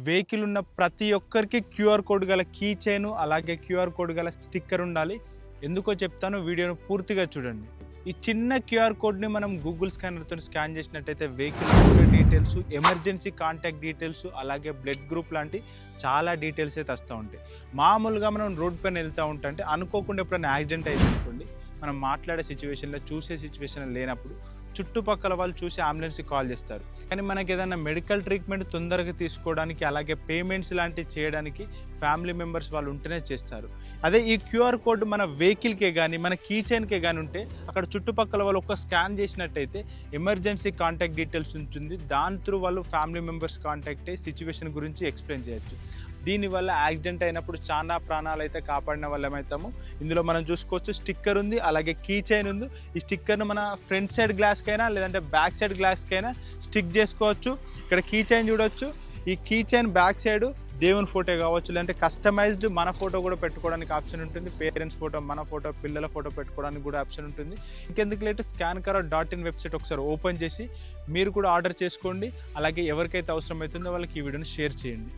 Vehicle ఉన్న ప్రతి ఒక్కరికి క్యూఆర్ కోడ్ గల కీ చైన్ అలాగే క్యూఆర్ కోడ్ గల స్టిక్కర్ ఉండాలి. ఎందుకో చెప్తాను, వీడియోను పూర్తిగా చూడండి. ఈ చిన్న క్యూఆర్ కోడ్ని మనం గూగుల్ స్కానర్తో స్కాన్ చేసినట్టయితే vehicle details, emergency contact details, అలాగే బ్లడ్ గ్రూప్ లాంటి చాలా డీటెయిల్స్ అయితే వస్తూ ఉంటాయి. మామూలుగా మనం రోడ్ పైన వెళ్తూ ఉంటే అనుకోకుండా ఎప్పుడైనా యాక్సిడెంట్ అయితే అనుకోండి, మనం మాట్లాడే సిచ్యువేషన్లో చూసే సిచ్యువేషన్ లేనప్పుడు చుట్టుపక్కల వాళ్ళు చూసి అంబులెన్స్కి కాల్ చేస్తారు. కానీ మనకి ఏదైనా మెడికల్ ట్రీట్మెంట్ తొందరగా తీసుకోవడానికి అలాగే పేమెంట్స్ లాంటివి చేయడానికి ఫ్యామిలీ మెంబర్స్ వాళ్ళు ఉంటేనే చేస్తారు. అదే ఈ క్యూఆర్ కోడ్ మన వెహికల్కే కానీ మన కీ చైన్కే కానీ ఉంటే అక్కడ చుట్టుపక్కల వాళ్ళు ఒక్క స్కాన్ చేసినట్టయితే ఎమర్జెన్సీ కాంటాక్ట్ డీటెయిల్స్ ఉంటుంది. దాని త్రూ వాళ్ళు ఫ్యామిలీ మెంబర్స్ కాంటాక్ట్ అయ్యి సిచ్యువేషన్ గురించి ఎక్స్ప్లెయిన్ చేయొచ్చు. దీనివల్ల యాక్సిడెంట్ అయినప్పుడు చాలా ప్రాణాలు అయితే కాపాడిన వాళ్ళం అవుతాము. ఇందులో మనం చూసుకోవచ్చు, స్టిక్కర్ ఉంది, అలాగే కీ చైన్ ఉంది. ఈ స్టిక్కర్ను మన ఫ్రంట్ సైడ్ గ్లాస్కైనా లేదంటే బ్యాక్ సైడ్ గ్లాస్కైనా స్టిక్ చేసుకోవచ్చు. ఇక్కడ కీ చైన్ చూడొచ్చు. ఈ కీ చైన్ బ్యాక్ సైడ్ దేవుని ఫోటో కావచ్చు, లేదంటే కస్టమైజ్డ్ మన ఫోటో కూడా పెట్టుకోవడానికి ఆప్షన్ ఉంటుంది. పేరెంట్స్ ఫోటో, మన ఫోటో, పిల్లల ఫోటో పెట్టుకోవడానికి కూడా ఆప్షన్ ఉంటుంది. ఇంకెందుకు లేట్, scankara.in వెబ్సైట్ ఒకసారి ఓపెన్ చేసి మీరు కూడా ఆర్డర్ చేసుకోండి. అలాగే ఎవరికైతే అవసరం అవుతుందో వాళ్ళకి ఈ వీడియోని షేర్ చేయండి.